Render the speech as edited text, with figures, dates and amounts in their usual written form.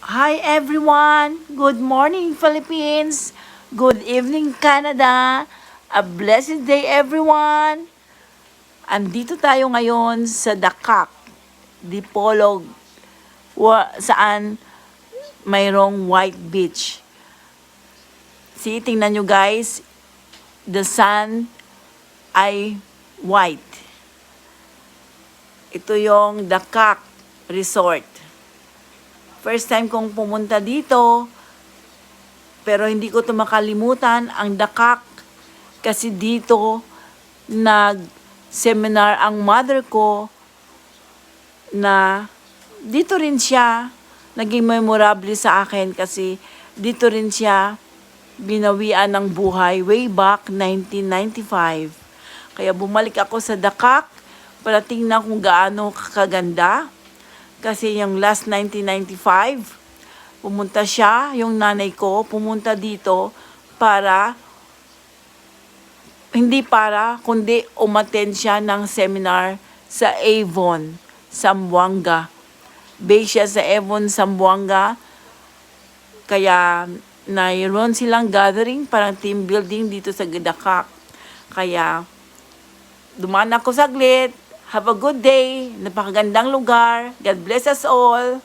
Hi everyone! Good morning Philippines! Good evening Canada! A blessed day everyone! Andito tayo ngayon sa Dakak, Dipolog, saan mayroong white beach. Tingnan nyo guys, the sun ay white. Ito yung Dakak Resort. First time kong pumunta dito, pero hindi ko ito makalimutan ang Dakak kasi dito nag-seminar ang mother ko na dito rin siya naging memorable sa akin kasi dito rin siya binawian ng buhay way back 1995. Kaya bumalik ako sa Dakak para tingnan kung gaano kaganda. Kasi yung last 1995, pumunta siya, yung nanay ko, pumunta dito kundi umattend siya ng seminar sa Avon, Zamboanga. Base siya sa Avon, Zamboanga. Kaya mayroon silang gathering, parang team building dito sa Dakak. Kaya dumaan ako saglit. Have a good day. Napakagandang lugar. God bless us all.